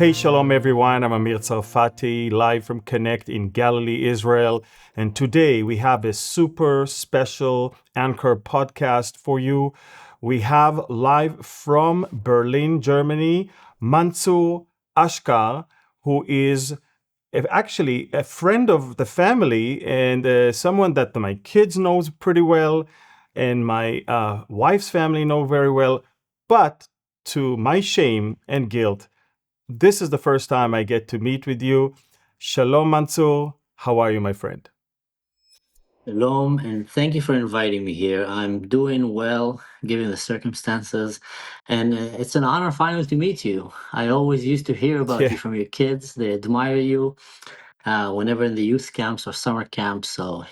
Hey, shalom everyone. I'm Amir Tsarfati, live from Connect in Galilee, Israel. And today we have a super special Anchor podcast for you. We have live from Berlin, Germany, Mansur Ashkar, who is actually a friend of the family and someone that my kids knows pretty well and my wife's family know very well. But to my shame and guilt, this is the first time I get to meet with you. Shalom, Mansur. How are you, my friend? Shalom, and thank you for inviting me here. I'm doing well, given the circumstances, and it's an honor finally to meet you. I always used to hear about Yeah. you from your kids. They admire you whenever in the youth camps or summer camps. So,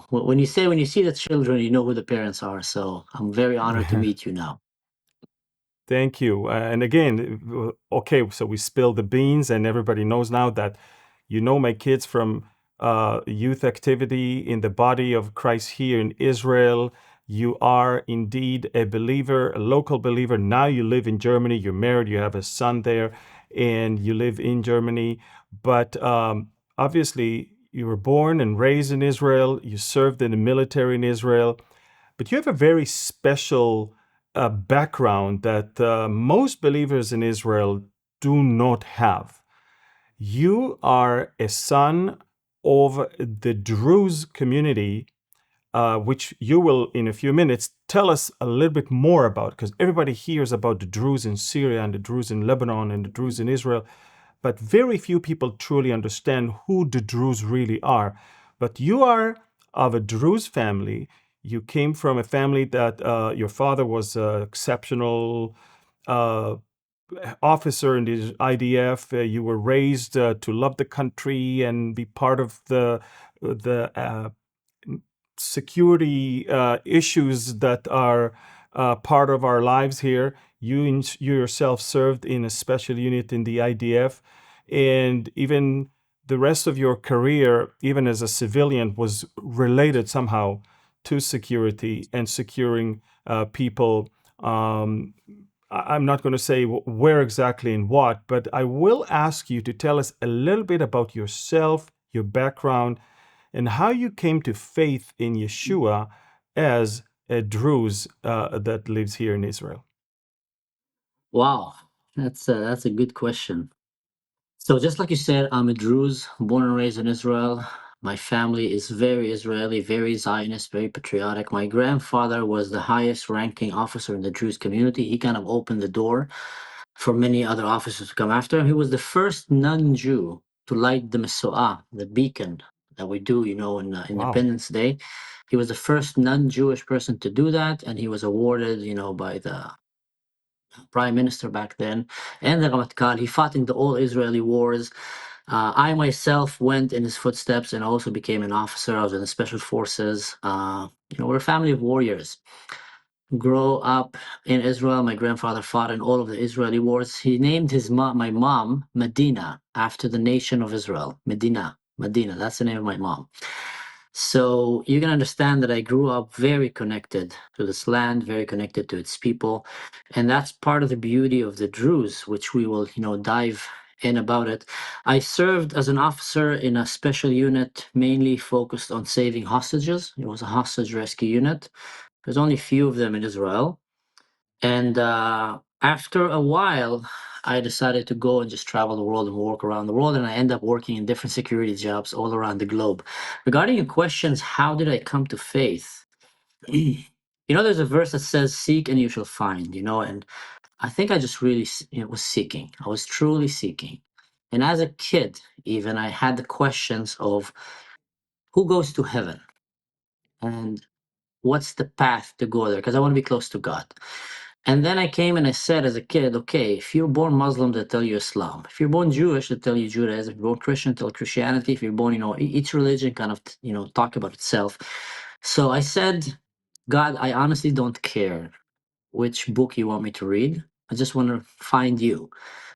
when you see the children, you know who the parents are. So I'm very honored to meet you now. Thank you. And again, okay, so we spilled the beans, and everybody knows now that you know my kids from youth activity in the body of Christ here in Israel. You are indeed a believer, a local believer. Now you live in Germany, you're married, you have a son there, and you live in Germany. But obviously, you were born and raised in Israel, you served in the military in Israel. But you have a very special background that most believers in Israel do not have. You are a son of the Druze community, which you will, in a few minutes, tell us a little bit more about, because everybody hears about the Druze in Syria and the Druze in Lebanon and the Druze in Israel, but very few people truly understand who the Druze really are. But you are of a Druze family. You came from a family that your father was an exceptional uh, officer in the IDF. You were raised to love the country and be part of the security issues that are part of our lives here. You yourself served in a special unit in the IDF, and even the rest of your career, even as a civilian, was related somehow to security and securing people. Um, I'm not going to say where exactly and what, but I will ask you to tell us a little bit about yourself, your background, and how you came to faith in Yeshua as a Druze that lives here in Israel. Wow, that's a good question. So just like you said, I'm a Druze, born and raised in Israel. My family is very Israeli, very Zionist, very patriotic. My grandfather was the highest ranking officer in the Druze community. He kind of opened the door for many other officers to come after him. He was the first non-Jew to light the Mesu'ah, the beacon that we do, in Wow. Independence Day. He was the first non-Jewish person to do that, and he was awarded, by the prime minister back then, and the Ramatkal. He fought in the all Israeli wars. I myself went in his footsteps and also became an officer. I was in the special forces. We're a family of warriors. Grow up in Israel. My grandfather fought in all of the Israeli wars. He named my mom Medina after the nation of Israel. Medina. That's the name of my mom. So you can understand that I grew up very connected to this land, very connected to its people. And that's part of the beauty of the Druze, which we will, dive in about it. I served as an officer in a special unit mainly focused on saving hostages. It was a hostage rescue unit. There's only a few of them in Israel. And after a while, I decided to go and just travel the world and walk around the world. And I end up working in different security jobs all around the globe. Regarding your questions, how did I come to faith? There's a verse that says, "Seek and you shall find," and I think I just really was seeking. I was truly seeking. And as a kid, even, I had the questions of who goes to heaven and what's the path to go there? Because I want to be close to God. And then I came and I said as a kid, okay, if you're born Muslim, they tell you Islam. If you're born Jewish, they tell you Judaism. If you're born Christian, tell Christianity. If you're born, each religion kind of, talk about itself. So I said, God, I honestly don't care which book you want me to read. I just want to find you.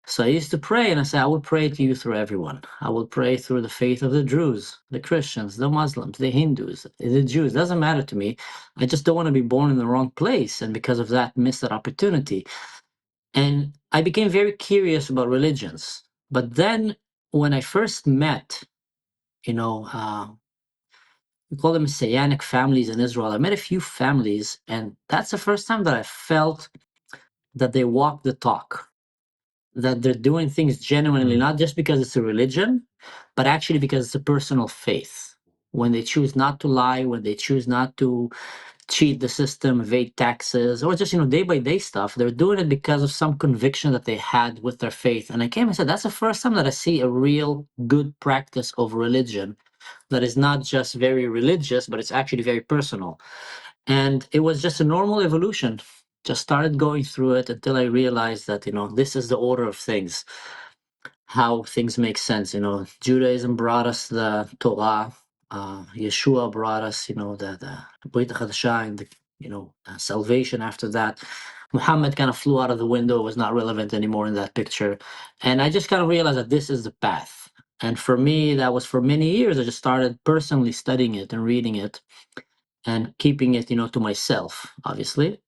So I used to pray and I said, I will pray to you through everyone. I will pray through the faith of the Druze, the Christians, the Muslims, the Hindus, the Jews. Doesn't matter to me. I just don't want to be born in the wrong place. And because of that, miss that opportunity. And I became very curious about religions. But then when I first met, we call them Messianic families in Israel. I met a few families, and that's the first time that I felt that they walk the talk, that they're doing things genuinely, Mm. not just because it's a religion, but actually because it's a personal faith. When they choose not to lie, when they choose not to cheat the system, evade taxes, or just day by day stuff, they're doing it because of some conviction that they had with their faith. And I came and said, that's the first time that I see a real good practice of religion that is not just very religious, but it's actually very personal. And it was just a normal evolution. Just started going through it until I realized that, this is the order of things, how things make sense. Judaism brought us the Torah. Yeshua brought us, the Brit Hadashah and the, salvation after that. Muhammad kind of flew out of the window, was not relevant anymore in that picture. And I just kind of realized that this is the path. And for me, that was for many years. I just started personally studying it and reading it and keeping it, to myself, obviously.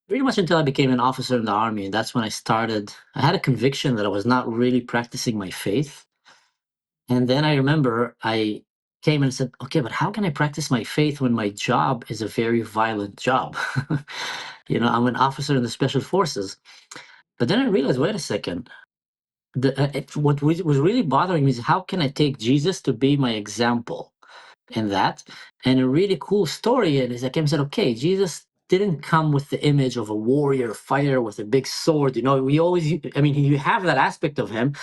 Pretty much until I became an officer in the army. And that's when I had a conviction that I was not really practicing my faith. And then I remember I came and said, okay, but how can I practice my faith when my job is a very violent job? I'm an officer in the special forces. But then I realized, wait a second. What was really bothering me is how can I take Jesus to be my example in that? And a really cool story is I came and said, okay, Jesus didn't come with the image of a warrior fighter with a big sword. You have that aspect of him,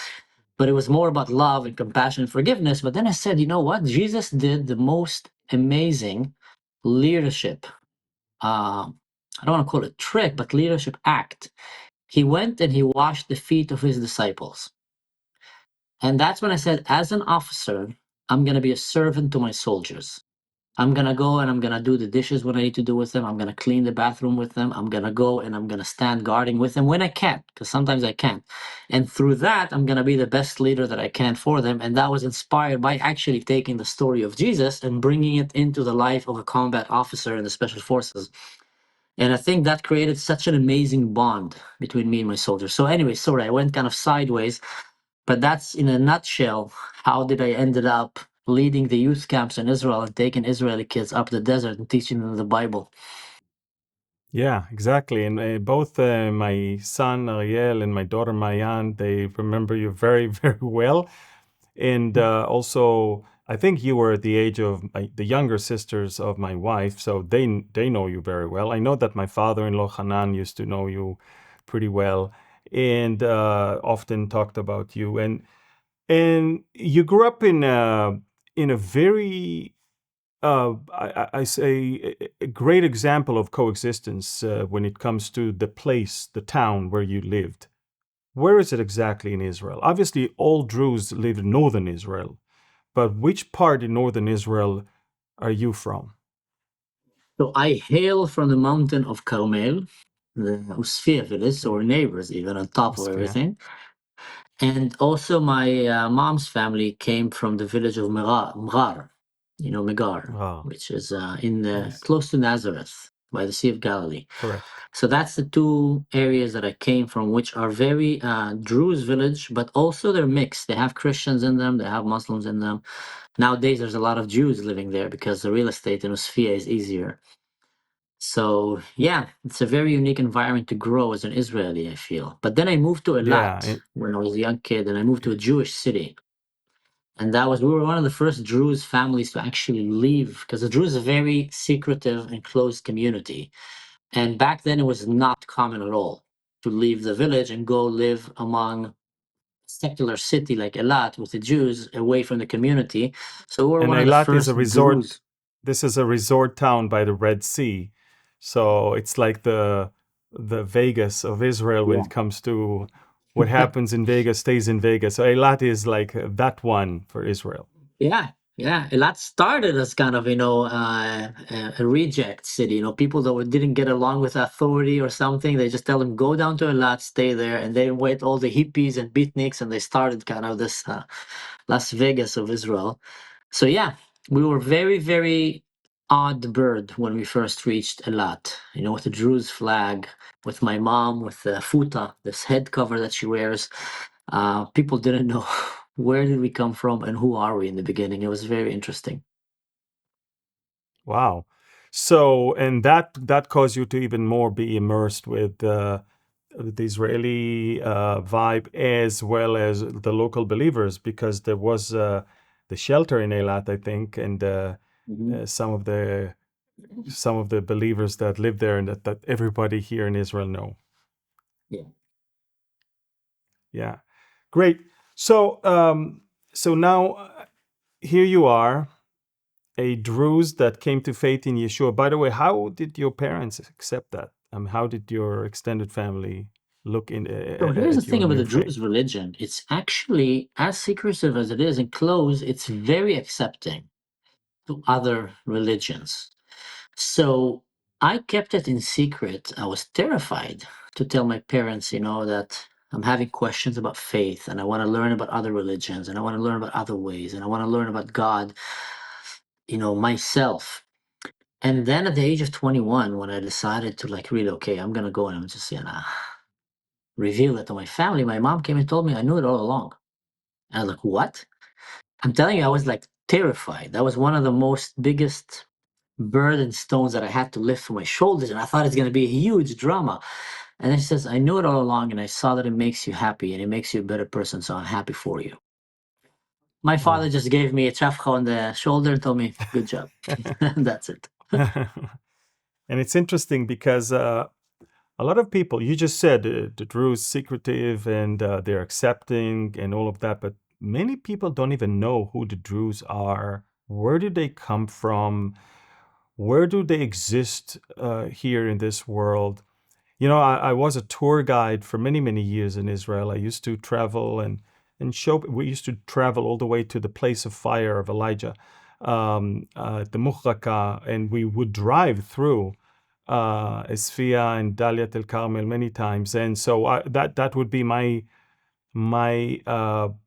but it was more about love and compassion and forgiveness. But then I said, you know what? Jesus did the most amazing leadership. I don't want to call it trick, but leadership act. He went and he washed the feet of his disciples. And that's when I said, as an officer, I'm going to be a servant to my soldiers. I'm going to go and I'm going to do the dishes when I need to do with them. I'm going to clean the bathroom with them. I'm going to go and I'm going to stand guarding with them when I can, because sometimes I can't. And through that, I'm going to be the best leader that I can for them. And that was inspired by actually taking the story of Jesus and bringing it into the life of a combat officer in the special forces. And I think that created such an amazing bond between me and my soldiers. So anyway, sorry, I went kind of sideways, but that's in a nutshell how did I ended up leading the youth camps in Israel and taking Israeli kids up the desert and teaching them the Bible. Yeah, exactly. And both my son Ariel and my daughter Mayan, they remember you very, very well. And also, I think you were at the age of the younger sisters of my wife, so they know you very well. I know that my father-in-law Hanan used to know you pretty well, and often talked about you. And you grew up in a very I say a great example of coexistence when it comes to the place, the town where you lived. Where is it exactly in Israel? Obviously, all Druze live in northern Israel, but which part in northern Israel are you from? So I hail from the mountain of Carmel, the Usfia village, so we're neighbors even on top of Sphere. everything. And also my mom's family came from the village of Mrar, Megar, Ah, which is in nice. close to Nazareth by the Sea of Galilee. Correct. So that's the two areas that I came from, which are very Druze village, but also they're mixed. They have Christians in them, they have Muslims in them. Nowadays, there's a lot of Jews living there because the real estate in Usfia is easier. So yeah, it's a very unique environment to grow as an Israeli, I feel. But then I moved to Yeah, Eilat when I was a young kid, and I moved to a Jewish city. And we were one of the first Druze families to actually leave, because the Druze is a very secretive and closed community. And back then, it was not common at all to leave the village and go live among a secular city like Eilat with the Jews away from the community. So we were and one of the Eilat is a first resort. Druze. This is a resort town by the Red Sea, so it's like the Vegas of Israel when Yeah. it comes to what happens in Vegas stays in Vegas. So Eilat is like that one for Israel. Yeah, yeah. Eilat started as kind of, a reject city. People that didn't get along with authority or something. They just tell them go down to Eilat, stay there, and they wait all the hippies and beatniks, and they started kind of this Las Vegas of Israel. So yeah, we were very, very odd bird when we first reached Eilat. With the Druze flag, with my mom, with the futa, this head cover that she wears. People didn't know where did we come from and who are we in the beginning. It was very interesting. Wow. So, and that caused you to even more be immersed with the Israeli vibe as well as the local believers, because there was the shelter in Eilat, I think, and Mhm. some of the believers that live there, and that everybody here in Israel know. Yeah. Yeah, great. So now here you are, a Druze that came to faith in Yeshua. By the way, how did your parents accept that? How did your extended family look So here's the at your thing about new the faith? Druze religion. It's actually, as secretive as it is and closed, it's very accepting to other religions. So I kept it in secret. I was terrified to tell my parents, that I'm having questions about faith and I want to learn about other religions and I want to learn about other ways and I want to learn about God, myself. And then at the age of 21, when I decided to like really, okay, I'm gonna go and I'm just gonna reveal it to my family, my mom came and told me I knew it all along. And I was like, what? I'm telling you, I was like terrified. That was one of the most biggest burden stones that I had to lift from my shoulders. And I thought it's gonna be a huge drama. And then she says, I knew it all along and I saw that it makes you happy and it makes you a better person. So I'm happy for you. My father Wow. just gave me a chafka on the shoulder and told me, good job. That's it. And it's interesting because a lot of people, you just said the Druze secretive and they're accepting and all of that, but many people don't even know who the Druze are. Where do they come from? Where do they exist here in this world? I was a tour guide for many, many years in Israel. I used to travel and show. We used to travel all the way to the place of fire of Elijah, the Muhraka, and we would drive through Esfia and Daliat el Carmel many times. And so that would be my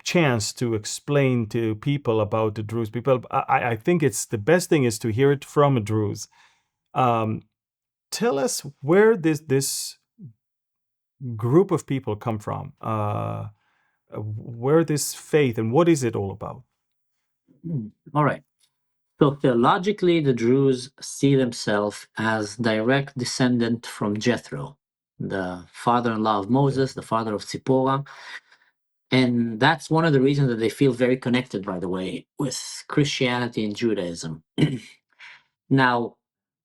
chance to explain to people about the Druze people. I think it's the best thing is to hear it from a Druze. Um, Tell us where this group of people come from, where this faith and what is it all about? All right. So theologically, the Druze see themselves as direct descendant from Jethro, the father-in-law of Okay. Moses, the father of Zipporah. And that's one of the reasons that they feel very connected, by the way, with Christianity and Judaism. Now,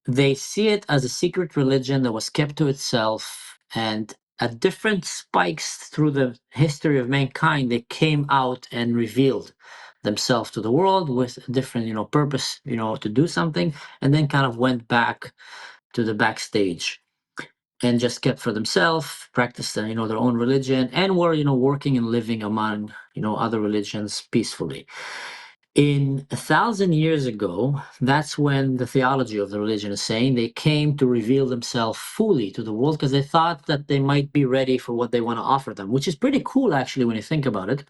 they see it as a secret religion that was kept to itself, and at different spikes through the history of mankind, they came out and revealed themselves to the world with a different, purpose, to do something, and then kind of went back to the backstage and just kept for themselves, practiced their own religion, and were working and living among other religions peacefully. In 1,000 years ago, that's when the theology of the religion is saying they came to reveal themselves fully to the world because they thought that they might be ready for what they want to offer them, which is pretty cool actually when you think about it.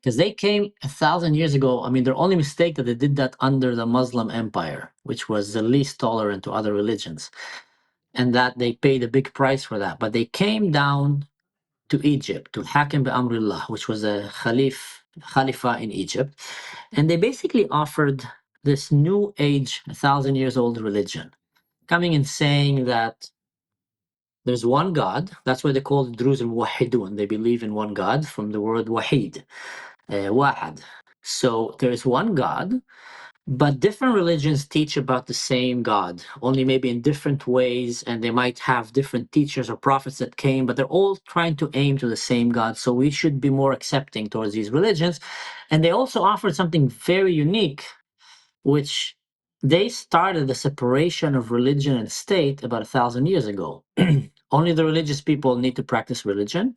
Because they came 1,000 years ago. I mean, their only mistake that they did that under the Muslim empire, which was the least tolerant to other religions, and that they paid a big price for that. But they came down to Egypt, to Hakim bi-Amrillah, which was a Khalifa in Egypt. And they basically offered this new age, 1,000 years old religion, coming and saying that there's one God. That's why they call the Druze al-Wahidun. They believe in one God from the word Wahid, Wahad. So there is one God, but different religions teach about the same God, only maybe in different ways, and they might have different teachers or prophets that came, but they're all trying to aim to the same God. So we should be more accepting towards these religions. And they also offered something very unique, which they started the separation of religion and state about 1,000 years ago. Only the religious people need to practice religion.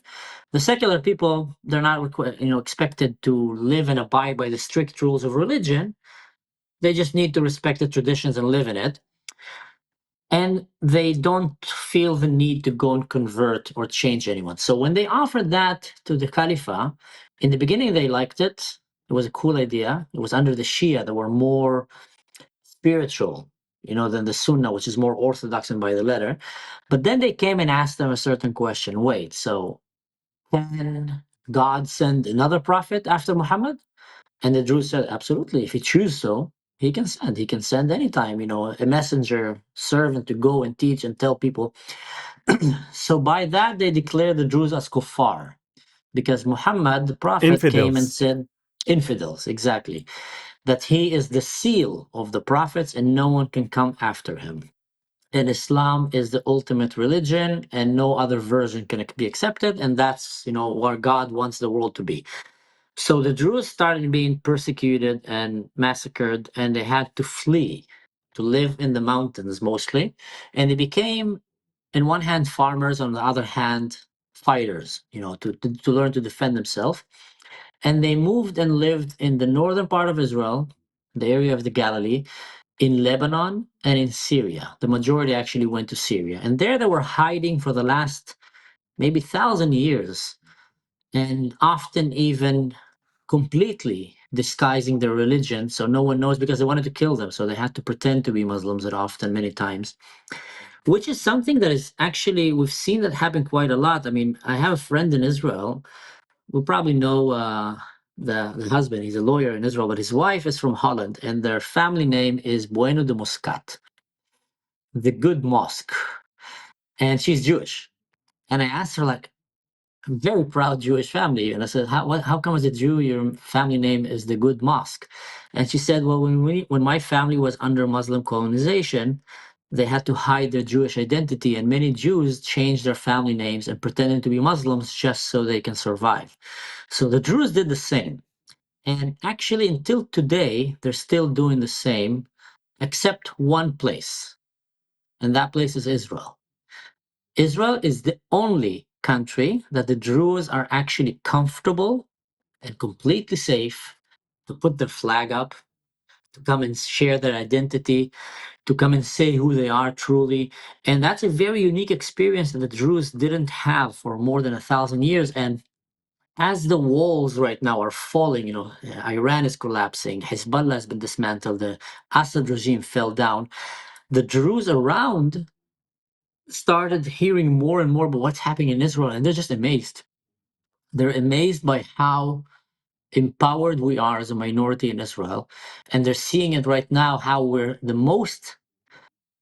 The secular people, they're not expected to live and abide by the strict rules of religion. They just need to respect the traditions and live in it. And they don't feel the need to go and convert or change anyone. So when they offered that to the Khalifa, in the beginning they liked it. It was a cool idea. It was under the Shia that were more spiritual, than the Sunnah, which is more orthodox and by the letter. But then they came and asked them a certain question. Wait, so can God send another prophet after Muhammad? And the Druze said, absolutely. If he chooses so, he can send. He can send anytime, a messenger servant to go and teach and tell people. So by that, they declare the Druze as kuffar, because Muhammad, the prophet, came and Infidels. said, infidels, exactly, that he is the seal of the prophets and no one can come after him. And Islam is the ultimate religion and no other version can be accepted. And that's, where God wants the world to be. So the Druze started being persecuted and massacred, and they had to flee to live in the mountains mostly. And they became, in one hand, farmers, on the other hand, fighters, to learn to defend themselves. And they moved and lived in the northern part of Israel, the area of the Galilee, in Lebanon, and in Syria. The majority actually went to Syria. And there they were hiding for the last maybe 1,000 years, and often even completely disguising their religion so no one knows, because they wanted to kill them. So they had to pretend to be Muslims at often, many times, which is something that is actually, we've seen that happen quite a lot. I mean, I have a friend in Israel. We probably know the husband. He's a lawyer in Israel, but his wife is from Holland, and their family name is Bueno de Muscat, the good mosque. And she's Jewish. And I asked her, like, very proud Jewish family. And I said, how come as a Jew, your family name is the Good Mosque? And she said, well, when my family was under Muslim colonization, they had to hide their Jewish identity. And many Jews changed their family names and pretended to be Muslims just so they can survive. So the Druze did the same. And actually, until today, they're still doing the same, except one place. And that place is Israel. Israel is the only country that the Druze are actually comfortable and completely safe to put their flag up, to come and share their identity, to come and say who they are truly. And that's a very unique experience that the Druze didn't have for more than 1,000 years. And as the walls right now are falling, Iran is collapsing, Hezbollah has been dismantled, the Assad regime fell down, the Druze around started hearing more and more about what's happening in Israel, and they're just amazed. They're amazed by how empowered we are as a minority in Israel, and they're seeing it right now, how we're the most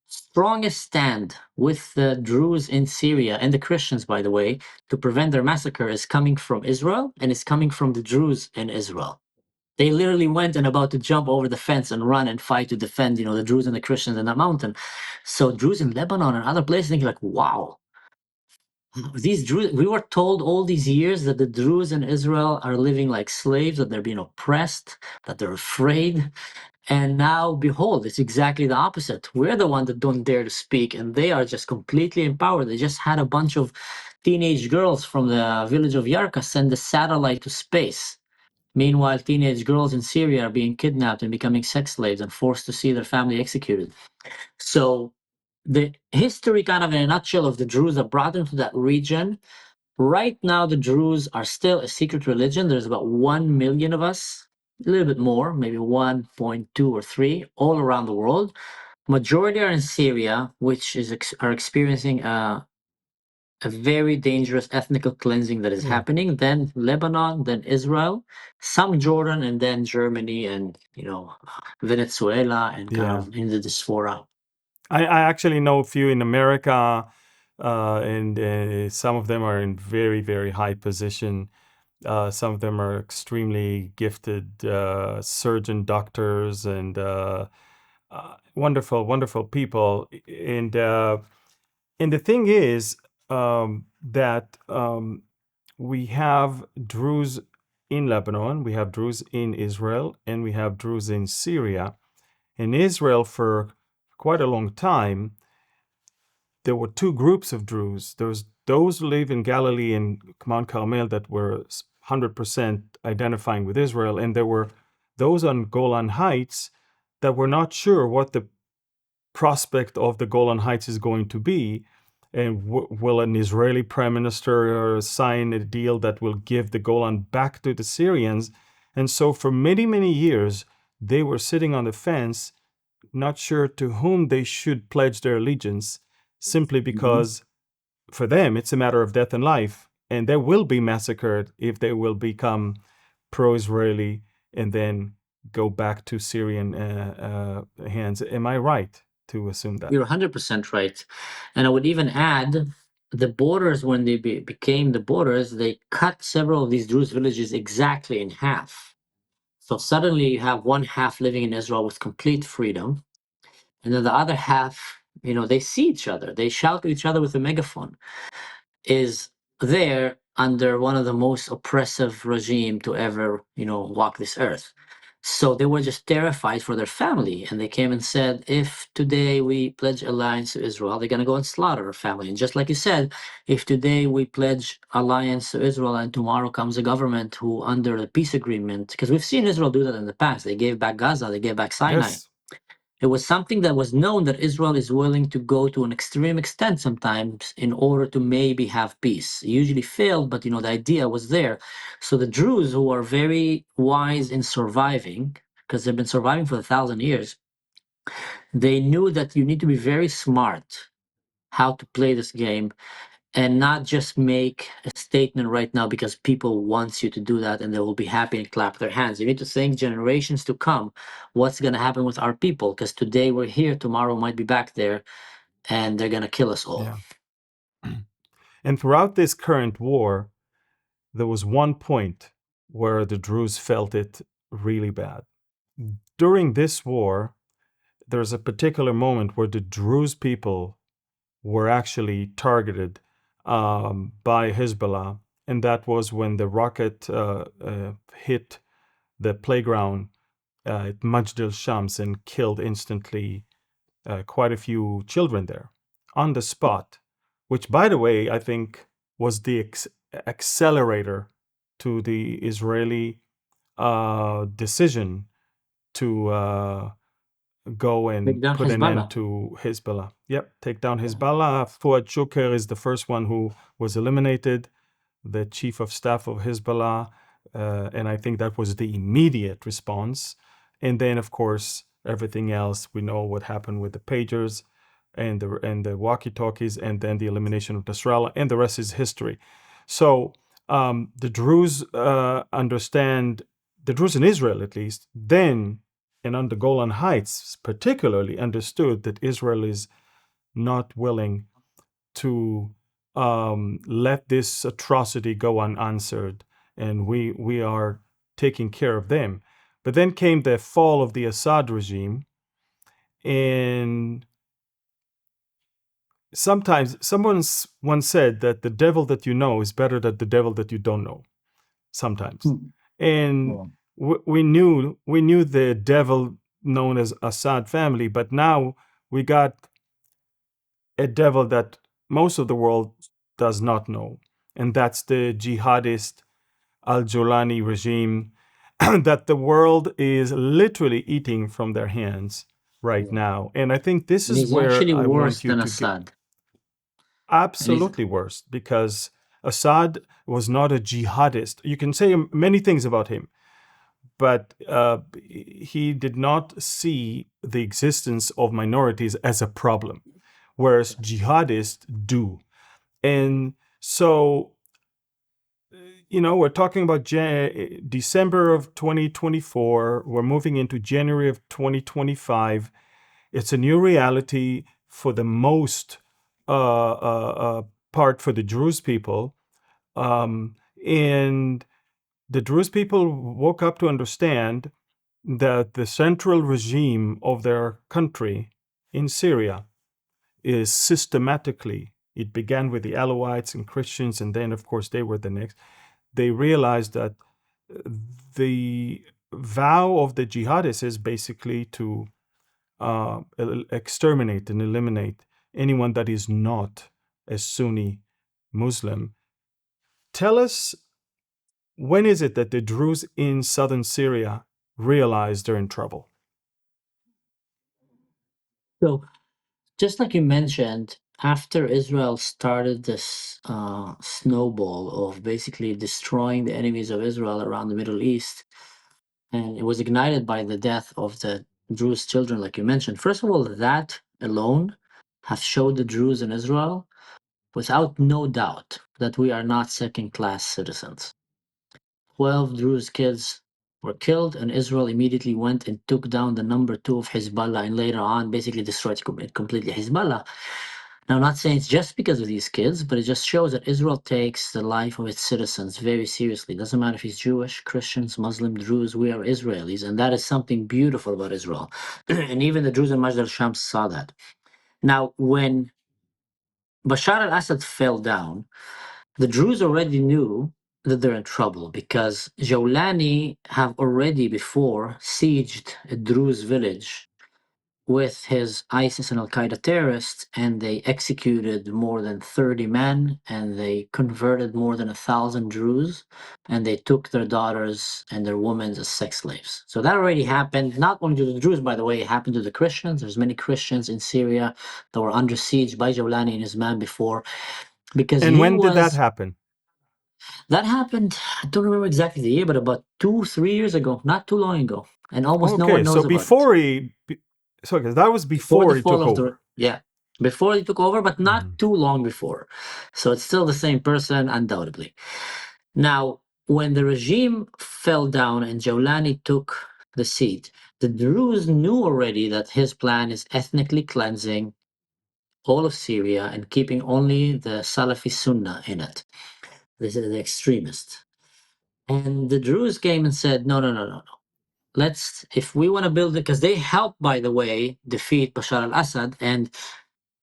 strongest stand with the Druze in Syria, and the Christians, by the way, to prevent their massacre, is coming from Israel, and it's coming from the Druze in Israel. They literally went and about to jump over the fence and run and fight to defend, the Druze and the Christians in that mountain. So Druze in Lebanon and other places think like, wow, these Druze, we were told all these years that the Druze in Israel are living like slaves, that they're being oppressed, that they're afraid. And now, behold, it's exactly the opposite. We're the one that don't dare to speak, and they are just completely empowered. They just had a bunch of teenage girls from the village of Yarka send a satellite to space. Meanwhile, teenage girls in Syria are being kidnapped and becoming sex slaves and forced to see their family executed. So the history, kind of in a nutshell, of the Druze that brought them to that region. Right now, the Druze are still a secret religion. There's about 1 million of us, a little bit more, maybe 1.2 or 3, all around the world. Majority are in Syria, which are experiencing a very dangerous ethnical cleansing that is Yeah. happening. Then Lebanon, then Israel, some Jordan, and then Germany and Venezuela and kind Yeah. of in the diaspora. I actually know a few in America, and some of them are in very, very high position. Some of them are extremely gifted surgeon doctors and wonderful, wonderful people. And the thing is that we have Druze in Lebanon, we have Druze in Israel, and we have Druze in Syria. In Israel, for quite a long time, there were two groups of Druze. There was those who live in Galilee and Mount Carmel that were 100% identifying with Israel, and there were those on Golan Heights that were not sure what the prospect of the Golan Heights is going to be. And will an Israeli prime minister sign a deal that will give the Golan back to the Syrians? And so for many, many years, they were sitting on the fence, not sure to whom they should pledge their allegiance, simply Mhm. because for them it's a matter of death and life. and they will be massacred if they will become pro-Israeli and then go back to Syrian hands. Am I right to assume that? You're 100% right. And I would even add the borders, when they became the borders, they cut several of these Druze villages exactly in half. So suddenly you have one half living in Israel with complete freedom, and then the other half, they see each other. They shout at each other with a megaphone. Is there under one of the most oppressive regime to ever, walk this earth. So they were just terrified for their family, and they came and said, if today we pledge alliance to Israel, they're going to go and slaughter our family. And just like you said, if today we pledge alliance to Israel and tomorrow comes a government who, under the peace agreement, because we've seen Israel do that in the past, they gave back Gaza, they gave back Sinai. Yes. It was something that was known that Israel is willing to go to an extreme extent sometimes in order to maybe have peace. It usually failed, but the idea was there. So the Druze, who are very wise in surviving, because they've been surviving for 1,000 years, they knew that you need to be very smart how to play this game and not just make a statement right now because people want you to do that and they will be happy and clap their hands. You need to think generations to come, what's going to happen with our people, because today we're here, tomorrow might be back there, and they're going to kill us all. Yeah. And throughout this current war, there was one point where the Druze felt it really bad. During this war, there's a particular moment where the Druze people were actually targeted by Hezbollah, and that was when the rocket hit the playground at Majd al-Shams and killed instantly quite a few children there on the spot, which, by the way, I think was the accelerator to the Israeli decision to go Take and down put an end Hezbollah. to Hezbollah. Yep, take down Hezbollah. Fuad Shukr is the first one who was eliminated, the chief of staff of Hezbollah, and I think that was the immediate response. And then, of course, everything else, we know what happened with the pagers and the walkie-talkies, and then the elimination of Nasrallah, and the rest is history. So the Druze understand, the Druze in Israel at least, then and on the Golan Heights particularly understood that Israel is not willing to let this atrocity go unanswered, and we are taking care of them. But then came the fall of the Assad regime, and sometimes someone once said that the devil that you know is better than the devil that you don't know. Sometimes, and we knew the devil known as Assad family, but now we got a devil that most of the world does not know, and that's the jihadist al-Jolani regime that the world is literally eating from their hands right now. And I think this And is he's where actually I worse want you than to get Assad. absolutely worse, because Assad was not a jihadist. You can say many things about him, but he did not see the existence of minorities as a problem, whereas jihadists do. And so, we're talking about December of 2024. We're moving into January of 2025. It's a new reality for the most part for the Druze people. And the Druze people woke up to understand that the central regime of their country in Syria is systematically, it began with the Alawites and Christians, and then, of course, they were the next. They realized that the vow of the jihadists is basically to exterminate and eliminate anyone that is not a Sunni Muslim. Tell us, when is it that the Druze in southern Syria realized they're in trouble? So, just like you mentioned, after Israel started this snowball of basically destroying the enemies of Israel around the Middle East, and it was ignited by the death of the Druze children, like you mentioned. First of all, that alone have showed the Druze in Israel without no doubt that we are not second-class citizens. 12 Druze kids were killed, and Israel immediately went and took down the number two of Hezbollah, and later on basically destroyed completely Hezbollah. Now, I'm not saying it's just because of these kids, but it just shows that Israel takes the life of its citizens very seriously. It doesn't matter if he's Jewish, Christians, Muslim, Druze, we are Israelis, and that is something beautiful about Israel. And even the Druze in Majd al-Shams saw that. Now, when Bashar al-Assad fell down, the Druze already knew that they're in trouble because Jawlani have already before sieged a Druze village with his ISIS and Al-Qaeda terrorists, and they executed more than 30 men, and they converted more than 1,000 Druze, and they took their daughters and their women as sex slaves. So that already happened, not only to the Druze, by the way, it happened to the Christians. There's many Christians in Syria that were under siege by Jawlani and his men before, because And he when did that was... happen? That happened, I don't remember exactly the year, but about 2-3 years ago, not too long ago. And almost no Okay, one so knows about it. so okay, that was Before before the he fall took of the, over. yeah, before he took over, but not Mhm. too long before. So it's still the same person, undoubtedly. Now, when the regime fell down and Jawlani took the seat, the Druze knew already that his plan is ethnically cleansing all of Syria and keeping only the Salafi Sunnah in it. This is the extremists. And the Druze came and said, no, no, no, no, no. Let's, if we want to build it, because they helped, by the way, defeat Bashar al-Assad, and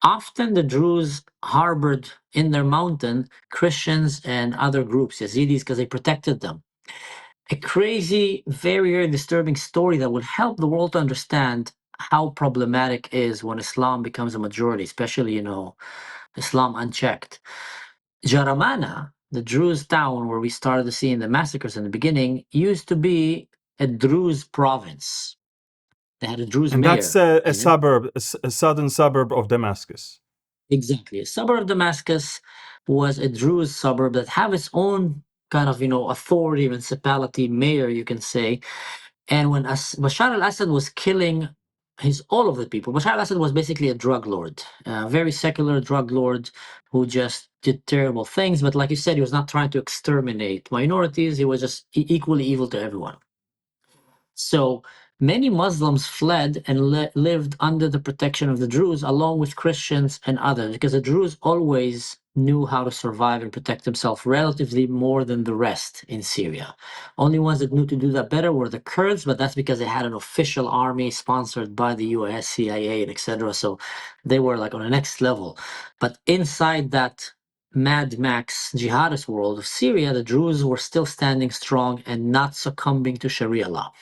often the Druze harbored in their mountain Christians and other groups, Yazidis, because they protected them. A crazy, very, very disturbing story that would help the world to understand how problematic is when Islam becomes a majority, especially, Islam unchecked. Jaramana, the Druze town where we started seeing the massacres in the beginning, used to be a Druze province. They had a Druze And that's mayor. a suburb, a southern suburb of Damascus. Exactly. A suburb of Damascus was a Druze suburb that have its own kind of, authority, municipality, mayor, you can say. And when Bashar al-Assad was killing all of the people, Bashar al-Assad was basically a drug lord, a very secular drug lord who just did terrible things. But like you said, he was not trying to exterminate minorities. He was just equally evil to everyone. So many Muslims fled and lived under the protection of the Druze, along with Christians and others, because the Druze always knew how to survive and protect themselves relatively more than the rest in Syria. Only ones that knew to do that better were the Kurds, but that's because they had an official army sponsored by the US, CIA, and etc. So they were like on the next level. But inside that Mad Max jihadist world of Syria, the Druze were still standing strong and not succumbing to Sharia law.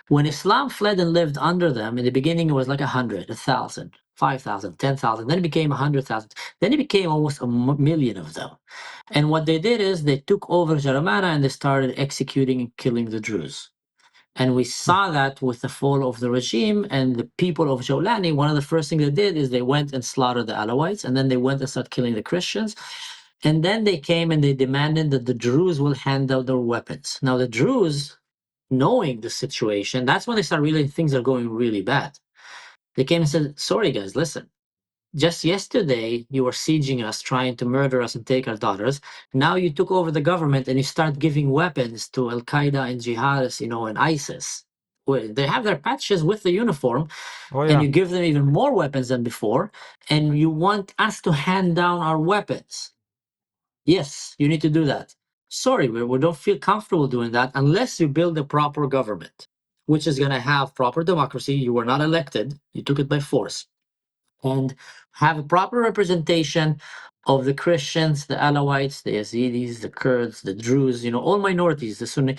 When Islam fled and lived under them, in the beginning it was like 100, 1,000, 5,000, 10,000. Then it became 100,000. Then it became almost a million of them. And what they did is they took over Jaramana and they started executing and killing the Druze. And we saw that with the fall of the regime and the people of Jawlani. One of the first things they did is they went and slaughtered the Alawites, and then they went and started killing the Christians. And then they came and they demanded that the Druze will hand out their weapons. Now, the Druze, knowing the situation, that's when they start realizing things are going really bad. They came and said, sorry guys, listen, just yesterday you were sieging us, trying to murder us and take our daughters. Now you took over the government and you start giving weapons to Al-Qaeda and jihadists, and ISIS. They have their patches with the uniform, Oh and yeah. you give them even more weapons than before, and you want us to hand down our weapons. Yes, you need to do that. Sorry, we don't feel comfortable doing that unless you build a proper government, which is going to have proper democracy. You were not elected, you took it by force, and have a proper representation of the Christians, the Alawites, the Yazidis, the Kurds, the Druze, all minorities, the Sunni.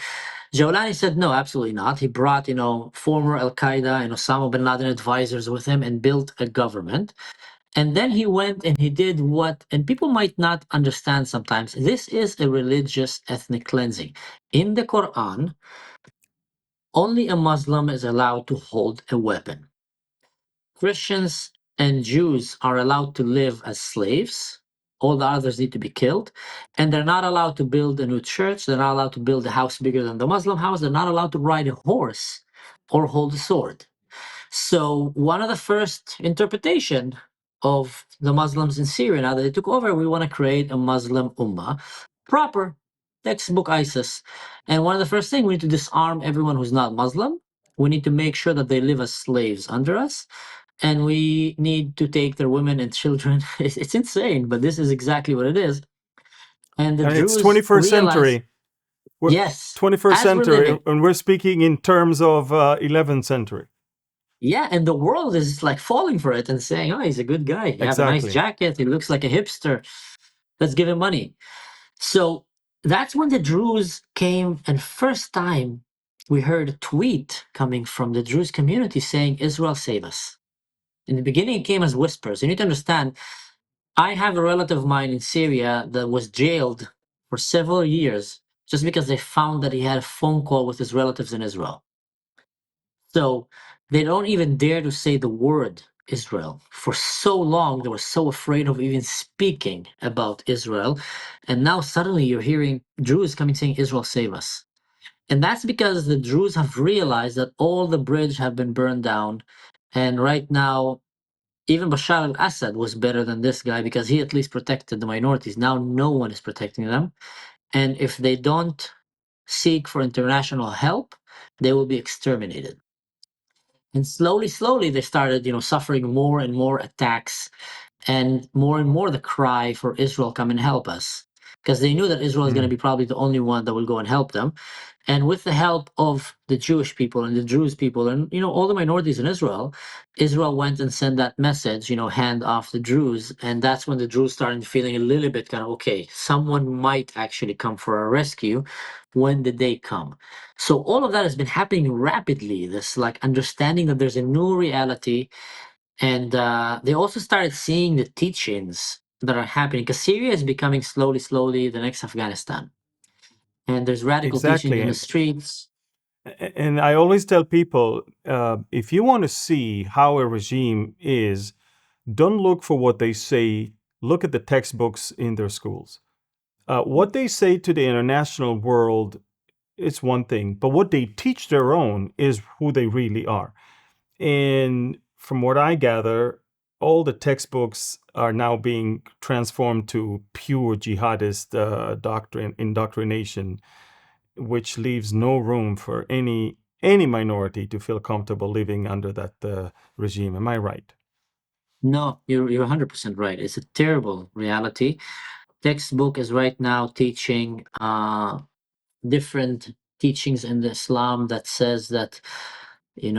Jawlani said, no, absolutely not. He brought, former Al Qaeda and Osama bin Laden advisors with him and built a government. And then he went and he did what, and people might not understand sometimes, this is a religious ethnic cleansing. In the Quran, only a Muslim is allowed to hold a weapon. Christians and Jews are allowed to live as slaves. All the others need to be killed. And they're not allowed to build a new church. They're not allowed to build a house bigger than the Muslim house. They're not allowed to ride a horse or hold a sword. So one of the first interpretation of the Muslims in Syria. Now that they took over, we want to create a Muslim ummah, proper textbook ISIS. And one of the first things, we need to disarm everyone who's not Muslim. We need to make sure that they live as slaves under us. And we need to take their women and children. It's insane, but this is exactly what it is. And the And it's Druze 21st realized, century. We're yes, 21st as we're century, living, and we're speaking in terms of 11th century. yeah, and the world is like falling for it and saying, "Oh, he's a good guy. He have a nice Exactly. jacket. He looks like a hipster. Let's give him money." So that's when the Druze came, and first time we heard a tweet coming from the Druze community saying, "Israel save us." In the beginning, it came as whispers. You need to understand, I have a relative of mine in Syria that was jailed for several years just because they found that he had a phone call with his relatives in Israel. So they don't even dare to say the word Israel. For so long, they were so afraid of even speaking about Israel. And now suddenly you're hearing Druze coming saying, Israel save us. And that's because the Druze have realized that all the bridge have been burned down. And right now, even Bashar al-Assad was better than this guy because he at least protected the minorities. Now no one is protecting them. And if they don't seek for international help, they will be exterminated. And slowly, they started, suffering more and more attacks, and more the cry for Israel, come and help us, because they knew that Israel is going to be probably the only one that will go and help them. And with the help of the Jewish people and the Druze people and all the minorities in Israel, Israel went and sent that message, hand off the Druze, and that's when the Druze started feeling a little bit kind of, okay, someone might actually come for our rescue when the day come. So all of that has been happening rapidly. This like understanding that there's a new reality, and they also started seeing the teachings that are happening because Syria is becoming slowly the next Afghanistan, and there's radical teachings Exactly. in the streets. And I always tell people, if you want to see how a regime is, don't look for what they say. Look at the textbooks in their schools. What they say to the international world is one thing, but what they teach their own is who they really are. And from what I gather, all the textbooks are now being transformed to pure jihadist indoctrination, which leaves no room for any minority to feel comfortable living under that regime. Am I right? No, you're 100% right. It's a terrible reality. Textbook is right now teaching different teachings in the Islam that says that,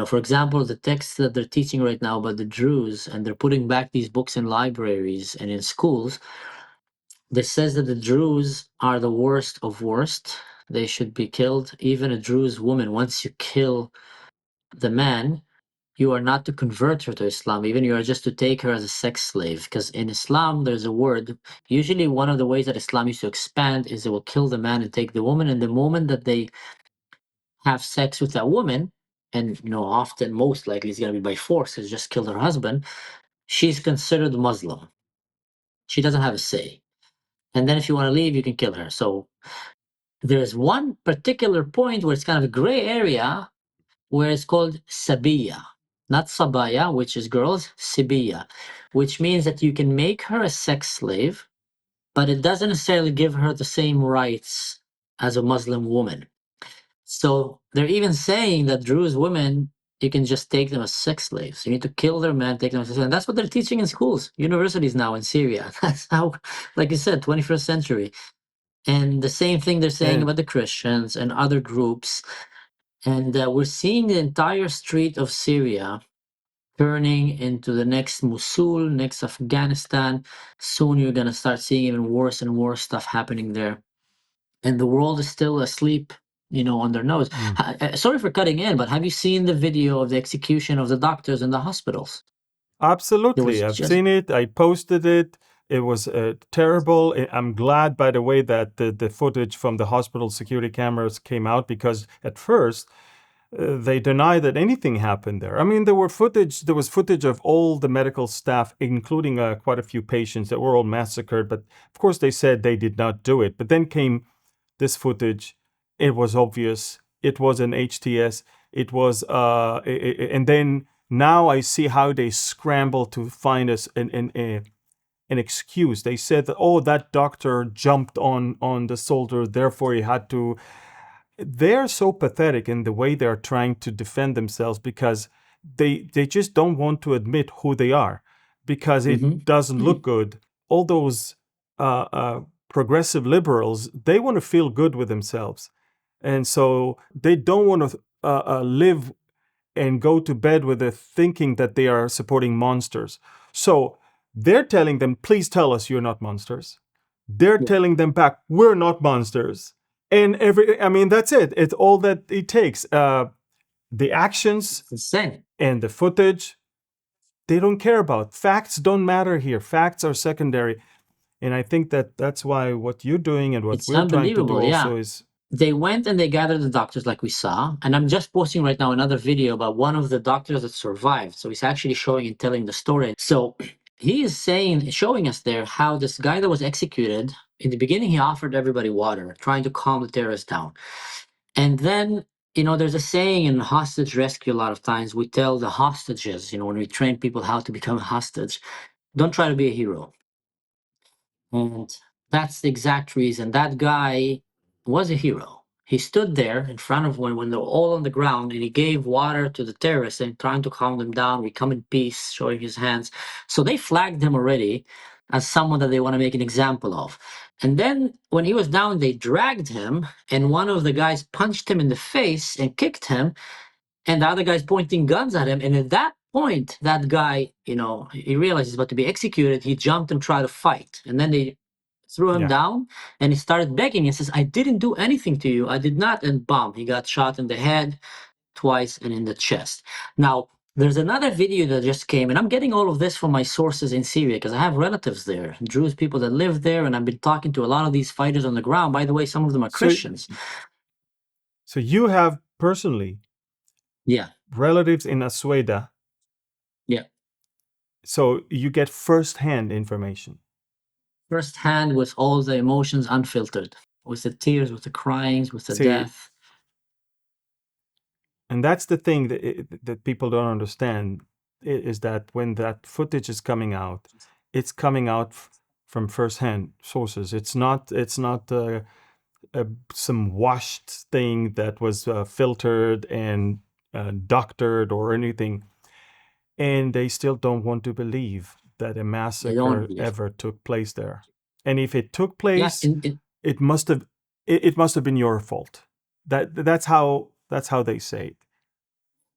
for example, the text that they're teaching right now about the Druze, and they're putting back these books in libraries and in schools. This says that the Druze are the worst of worst. They should be killed. Even a Druze woman, once you kill the man, you are not to convert her to Islam. Even you are just to take her as a sex slave. Because in Islam, there's a word. Usually, one of the ways that Islam used to expand is they will kill the man and take the woman. And the moment that they have sex with that woman, and often, most likely, it's going to be by force, because just killed her husband, she's considered Muslim. She doesn't have a say. And then if you want to leave, you can kill her. So there's one particular point where it's kind of a gray area where it's called Sabiya, not Sabaya, which is girls, Sibiya, which means that you can make her a sex slave, but it doesn't necessarily give her the same rights as a Muslim woman. So they're even saying that Druze women, you can just take them as sex slaves. You need to kill their men, take them as sex slaves. And that's what they're teaching in schools, universities now in Syria. That's how, like you said, 21st century. And the same thing they're saying And about the Christians and other groups. And we're seeing the entire street of Syria turning into the next Mosul, next Afghanistan. Soon you're going to start seeing even worse and worse stuff happening there. And the world is still asleep, on their nose. Sorry for cutting in, but have you seen the video of the execution of the doctors in the hospitals? There absolutely, was I've just seen it. I posted it. It was terrible. I'm glad, by the way, that the footage from the hospital security cameras came out, because at first they denied that anything happened there. I mean, there was footage of all the medical staff, including quite a few patients that were all massacred. But of course, they said they did not do it. But then came this footage. It was obvious. It was an HTS. It was, and then Now I see how they scramble to find us an excuse. They said that, oh, that doctor jumped on the soldier, therefore he had to. They're so pathetic in the way they're trying to defend themselves because they just don't want to admit who they are because it Mm-hmm. doesn't look good. All those progressive liberals, they want to feel good with themselves, and so they don't want to live and go to bed with the thinking that they are supporting monsters. So they're telling them, please tell us you're not monsters. They're Yeah. telling them back, we're not monsters. And I mean, that's it. It's all that it takes. The actions It's insane. and the footage, they don't care about. Facts don't matter here. Facts are secondary. And I think that that's why what you're doing and what It's we're trying to do unbelievable. Yeah. also is, They went and they gathered the doctors like we saw. And I'm just posting right now another video about one of the doctors that survived. So he's actually showing and telling the story. So he is saying, showing us there how this guy that was executed, in the beginning, he offered everybody water, trying to calm the terrorists down. And then, there's a saying in hostage rescue a lot of times, we tell the hostages, when we train people how to become a hostage, don't try to be a hero. And that's the exact reason that guy was a hero. He stood there in front of when they were all on the ground and he gave water to the terrorists and trying to calm them down. We come in peace, showing his hands. So they flagged him already as someone that they want to make an example of. And then when he was down, they dragged him and one of the guys punched him in the face and kicked him and the other guy's pointing guns at him. And at that point, that guy, he realized he's about to be executed. He jumped and tried to fight. And then they threw him yeah. and he started begging and says, I didn't do anything to you. I did not. And bomb, he got shot in the head twice and in the chest. Now, there's another video that just came, and I'm getting all of this from my sources in Syria because I have relatives there, Druze people that live there, and I've been talking to a lot of these fighters on the ground. By the way, some of them are So, Christians. so you have personally Yeah, relatives in Asueda, yeah. so you get firsthand information. Firsthand with all the emotions unfiltered, with the tears, with the cryings, with the See, death. and that's the thing that people don't understand is that when that footage is coming out, it's coming out from firsthand sources. It's not some washed thing that was filtered and doctored or anything. And they still don't want to believe that a They don't want to massacre believe. ever took place there. And if it took Yeah, place, it must have it must have been your fault. That's how they say it.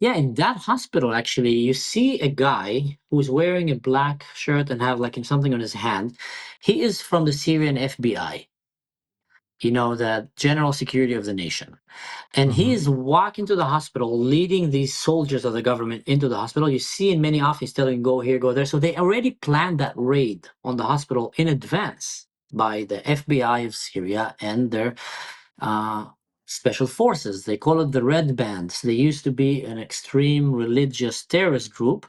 yeah, in that hospital, actually, you see a guy who's wearing a black shirt and have like something on his hand. He is from the Syrian FBI, the general security of the nation. And he Mm-hmm. is walking to the hospital, leading these soldiers of the government into the hospital. You see in many offices telling go here, go there. So they already planned that raid on the hospital in advance by the FBI of Syria and their uh, special forces. They call it the Red Bands. They used to be an extreme religious terrorist group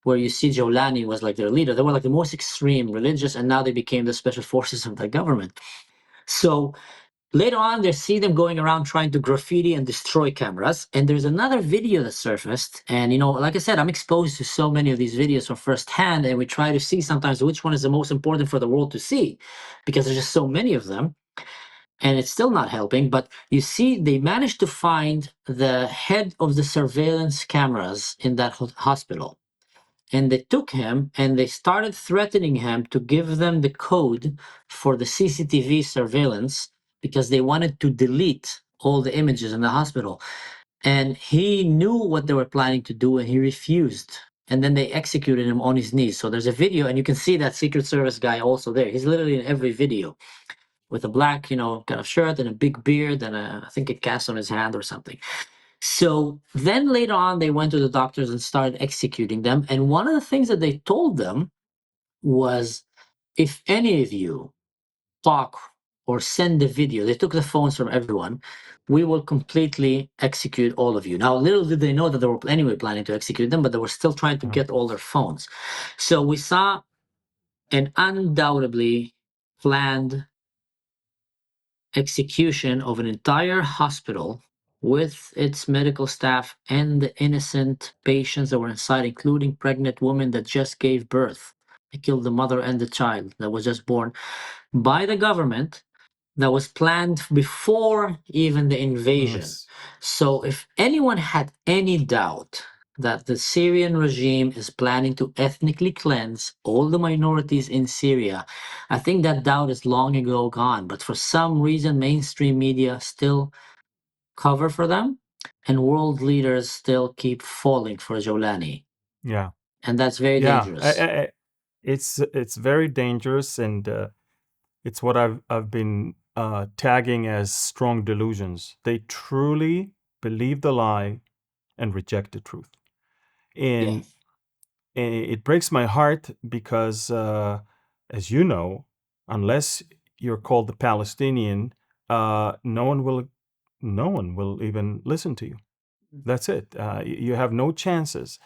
where you see Jolani was like their leader. They were like the most extreme religious, and now they became the special forces of the government. So later on, they see them going around trying to graffiti and destroy cameras. And there's another video that surfaced. And, like I said, I'm exposed to so many of these videos from firsthand. And we try to see sometimes which one is the most important for the world to see because there's just so many of them. And it's still not helping. But you see, they managed to find the head of the surveillance cameras in that hospital. And they took him and they started threatening him to give them the code for the CCTV surveillance because they wanted to delete all the images in the hospital. And he knew what they were planning to do and he refused. And then they executed him on his knees. So there's a video, and you can see that Secret Service guy also there. He's literally in every video with a black, kind of shirt and a big beard and I think a cast on his hand or something. So then later on, they went to the doctors and started executing them. And one of the things that they told them was if any of you talk or send the video, they took the phones from everyone, we will completely execute all of you. Now, little did they know that they were anyway planning to execute them, but they were still trying to Yeah. get all their phones. So we saw an undoubtedly planned execution of an entire hospital with its medical staff and the innocent patients that were inside, including pregnant women that just gave birth. They killed the mother and the child that was just born by the government, that was planned before even the invasion. Yes. So if anyone had any doubt that the Syrian regime is planning to ethnically cleanse all the minorities in Syria, I think that doubt is long ago gone. But for some reason, mainstream media still cover for them, and world leaders still keep falling for Jolani. Yeah. And that's very Yeah. dangerous. It's very dangerous, and it's what I've been tagging as strong delusions. They truly believe the lie and reject the truth, Yeah. and, and it breaks my heart because, as you know, unless you're called the Palestinian, no one will even listen to you. That's it. You have no chances.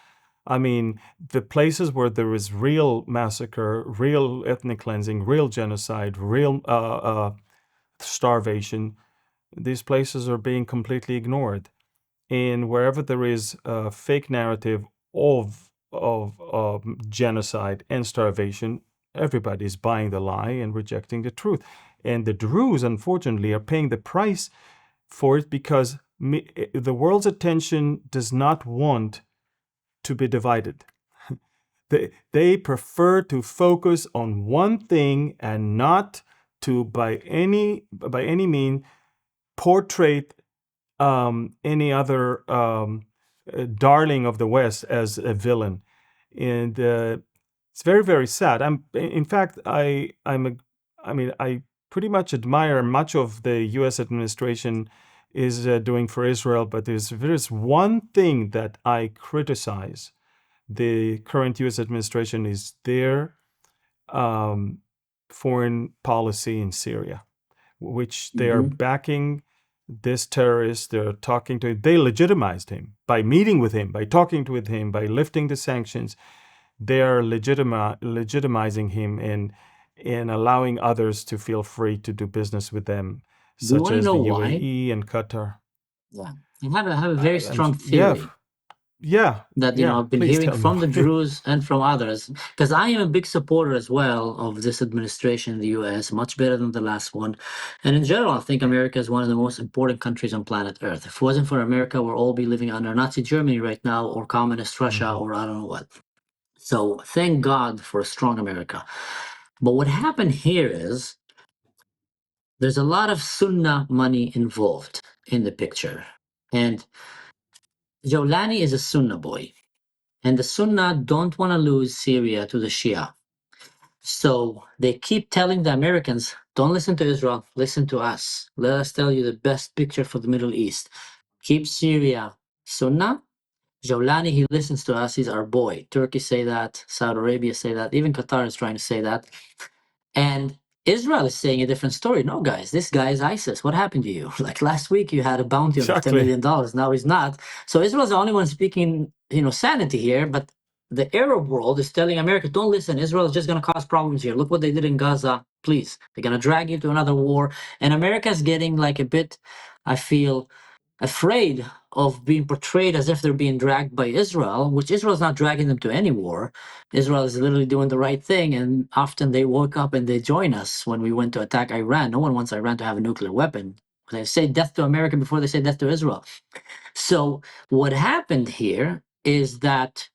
I mean, the places where there is real massacre, real ethnic cleansing, real genocide, real starvation, these places are being completely ignored. And wherever there is a fake narrative of genocide and starvation, everybody's buying the lie and rejecting the truth. And the Druze, unfortunately, are paying the price for it because the world's attention does not want to be divided. They prefer to focus on one thing and not to by any mean portray any other darling of the West as a villain, and it's very, very sad. In fact, I pretty much admire much of the U.S. administration is doing for Israel, but there's one thing that I criticize the current U.S. administration is their foreign policy in Syria, which they are Mm-hmm. backing this terrorist. They're talking to him. They legitimized him by meeting with him, by talking with him, by lifting the sanctions. They are legitimizing him and allowing others to feel free to do business with them, Do you such want to as know the why? UAE and Qatar. Yeah. I have a very And strong yeah, theory yeah, that yeah. I've been Please hearing tell me from the why. Druze and from others, because I am a big supporter as well of this administration in the US, much better than the last one. And in general, I think America is one of the most important countries on planet Earth. If it wasn't for America, we'll all be living under Nazi Germany right now, or communist Russia, Mhm. or I don't know what. So thank God for a strong America. But what happened here is there's a lot of Sunnah money involved in the picture. And Jolani is a Sunnah boy. And the Sunnah don't want to lose Syria to the Shia. So they keep telling the Americans, don't listen to Israel, listen to us. Let us tell you the best picture for the Middle East. Keep Syria Sunnah. Jolani, he listens to us, he's our boy. Turkey say that, Saudi Arabia say that, even Qatar is trying to say that. And Israel is saying a different story. No, guys, this guy is ISIS. What happened to you? Like last week, you had a bounty of $10 Exactly. million. Now he's not. So Israel's the only one speaking, sanity here. But the Arab world is telling America, don't listen. Israel is just going to cause problems here. Look what they did in Gaza. Please, they're going to drag you to another war. And America's getting like a bit, I feel, afraid of being portrayed as if they're being dragged by Israel, which Israel's not dragging them to any war. Israel is literally doing the right thing, and often they woke up and they join us when we went to attack Iran. No one wants Iran to have a nuclear weapon. They say death to America before they say death to Israel. So what happened here is that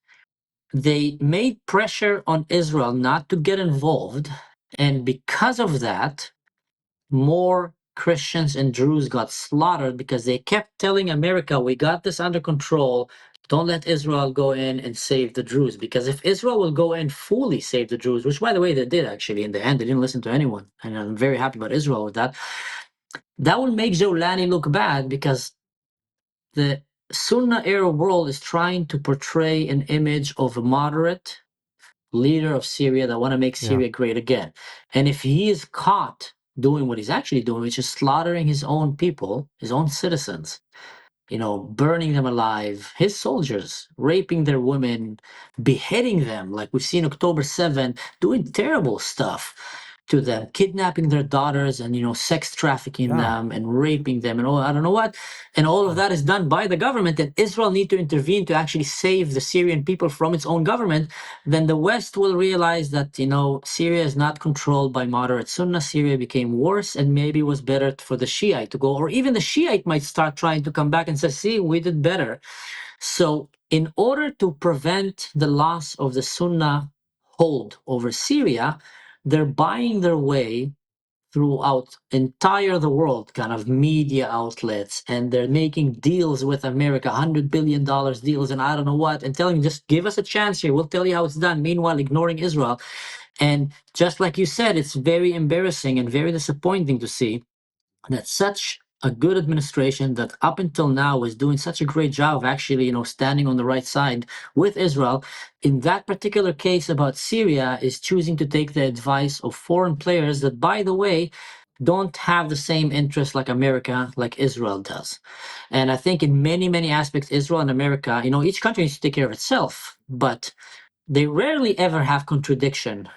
they made pressure on Israel not to get involved, and because of that, more Christians and Druze got slaughtered because they kept telling America, we got this under control. Don't let Israel go in and save the Druze. Because if Israel will go in fully save the Druze, which by the way they did actually in the end, they didn't listen to anyone. And I'm very happy about Israel with that. That will make Jolani look bad because the Sunnah Arab world is trying to portray an image of a moderate leader of Syria that want to make Yeah. Syria great again. And if he is caught doing what he's actually doing, which is slaughtering his own people, his own citizens, burning them alive, his soldiers, raping their women, beheading them, like we've seen October 7, doing terrible stuff. to them, kidnapping their daughters and sex trafficking Yeah. them and raping them and all I don't know what, and all of Yeah. that is done by the government, and Israel need to intervene to actually save the Syrian people from its own government. Then the West will realize that Syria is not controlled by moderate Sunnah. Syria became worse, and maybe it was better for the Shiite to go, or even the Shiite might start trying to come back and say, see, we did better. So in order to prevent the loss of the Sunnah hold over Syria, they're buying their way throughout entire the world, kind of media outlets, and they're making deals with America, $100 billion deals and I don't know what, and telling just give us a chance here, we'll tell you how it's done, meanwhile ignoring Israel. And just like you said, it's very embarrassing and very disappointing to see that such a good administration that up until now was doing such a great job of actually standing on the right side with Israel, in that particular case about Syria, is choosing to take the advice of foreign players that, by the way, don't have the same interests like America, like Israel does. And I think in many aspects, Israel and America, each country needs to take care of itself, but they rarely ever have contradiction,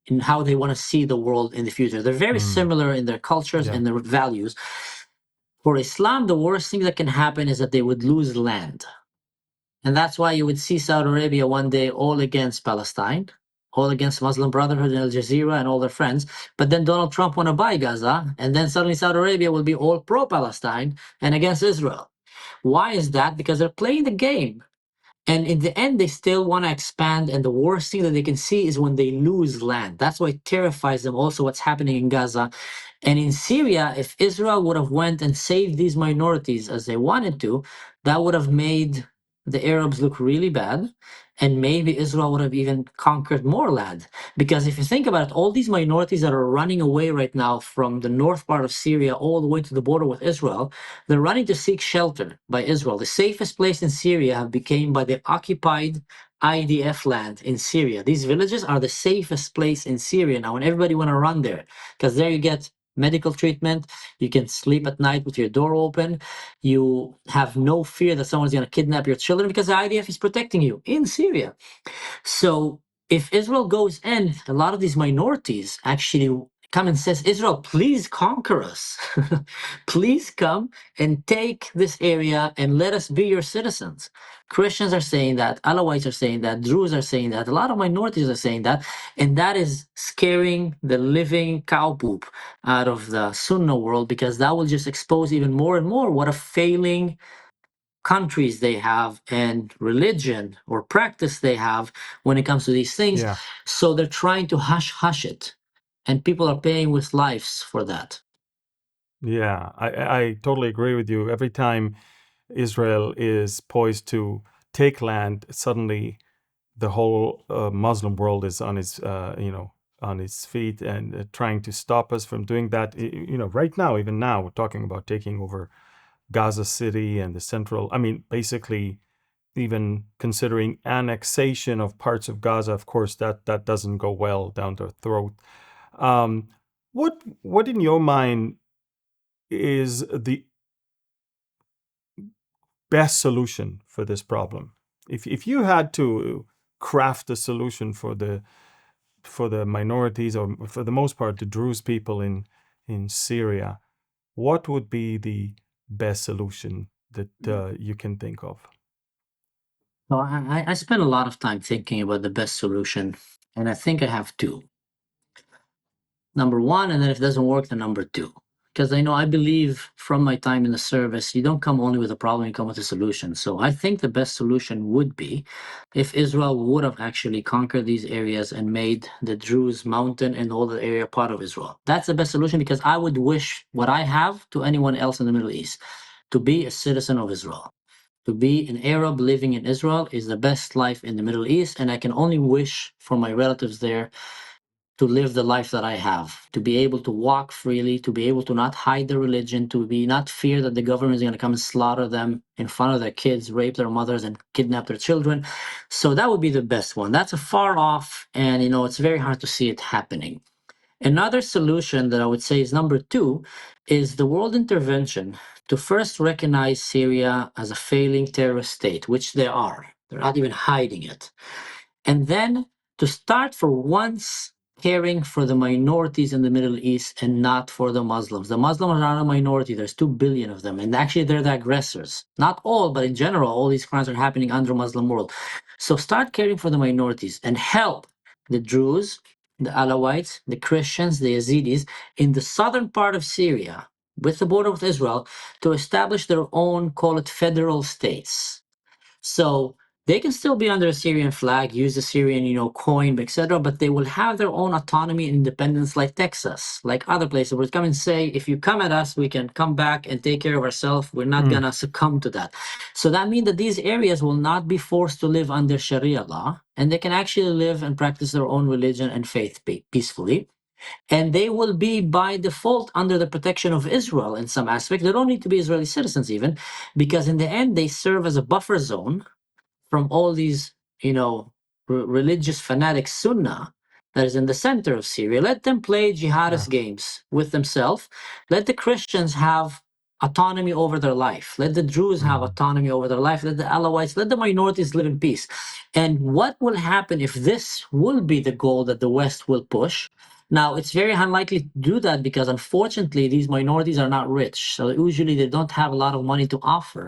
in how they want to see the world in the future. They're very Mm. similar in their cultures Yeah. and their values. For Islam, the worst thing that can happen is that they would lose land. And that's why you would see Saudi Arabia one day all against Palestine, all against Muslim Brotherhood and Al Jazeera and all their friends. But then Donald Trump want to buy Gaza, and then suddenly Saudi Arabia will be all pro-Palestine and against Israel. Why is that? Because they're playing the game. And in the end, they still want to expand. And the worst thing that they can see is when they lose land. That's why it terrifies them also what's happening in Gaza. And in Syria, if Israel would have went and saved these minorities as they wanted to, that would have made the Arabs look really bad. And maybe Israel would have even conquered more land. Because if you think about it, all these minorities that are running away right now from the north part of Syria all the way to the border with Israel, they're running to seek shelter by Israel. The safest place in Syria have become by the occupied IDF land in Syria. These villages are the safest place in Syria now, and everybody want to run there because there you get medical treatment. You can sleep at night with your door open. You have no fear that someone's going to kidnap your children because the IDF is protecting you in Syria. So if Israel goes in, a lot of these minorities actually come and says, Israel, please conquer us. Please come and take this area and let us be your citizens. Christians are saying that, Alawites are saying that, Druze are saying that, a lot of minorities are saying that, and that is scaring the living cow poop out of the Sunnah world, because that will just expose even more and more what a failing countries they have and religion or practice they have when it comes to these things. Yeah. So they're trying to hush it, and people are paying with lives for that. Yeah. I totally agree with you. Every time Israel is poised to take land, suddenly the whole Muslim world is on its on its feet and trying to stop us from doing that. Right now, even now, we're talking about taking over Gaza City and the central. I mean, basically, even considering annexation of parts of Gaza. Of course, that doesn't go well down their throat. Um, what in your mind is the best solution for this problem? If you had to craft a solution for the minorities, or for the most part the Druze people in Syria, what would be the best solution that you can think of? So I spent a lot of time thinking about the best solution, and I think I have two. Number one, and then if it doesn't work, then number two. Because I believe from my time in the service, you don't come only with a problem, you come with a solution. So I think the best solution would be if Israel would have actually conquered these areas and made the Druze mountain and all the area part of Israel. That's the best solution, because I would wish what I have to anyone else in the Middle East: to be a citizen of Israel. To be an Arab living in Israel is the best life in the Middle East, and I can only wish for my relatives there to live the life that I have, to be able to walk freely, to be able to not hide their religion, to be not fear that the government is going to come and slaughter them in front of their kids, rape their mothers, and kidnap their children. So that would be the best one. That's a far off, and it's very hard to see it happening. Another solution that I would say is number two is the world intervention to first recognize Syria as a failing terrorist state, which they are. They're not even hiding it. And then to start for once caring for the minorities in the Middle East and not for the Muslims. The Muslims are not a minority. There's 2 billion of them. And actually, they're the aggressors. Not all, but in general, all these crimes are happening under Muslim world. So start caring for the minorities and help the Druze, the Alawites, the Christians, the Yazidis in the southern part of Syria with the border with Israel to establish their own, call it federal states. So they can still be under a Syrian flag, use the Syrian, coin, etc., but they will have their own autonomy and independence like Texas, like other places where come and say, if you come at us, we can come back and take care of ourselves. We're not Mm. gonna succumb to that. So that means that these areas will not be forced to live under Sharia law, and they can actually live and practice their own religion and faith peacefully. And they will be by default under the protection of Israel in some aspect. They don't need to be Israeli citizens even, because in the end they serve as a buffer zone from all these, religious fanatics, Sunnah, that is in the center of Syria. Let them play Yeah. jihadist games with themselves. Let the Christians have autonomy over their life. Let the Druze have Mm. autonomy over their life. Let the Alawites, let the minorities live in peace. And what will happen if this will be the goal that the West will push? Now, it's very unlikely to do that because unfortunately, these minorities are not rich. So usually they don't have a lot of money to offer.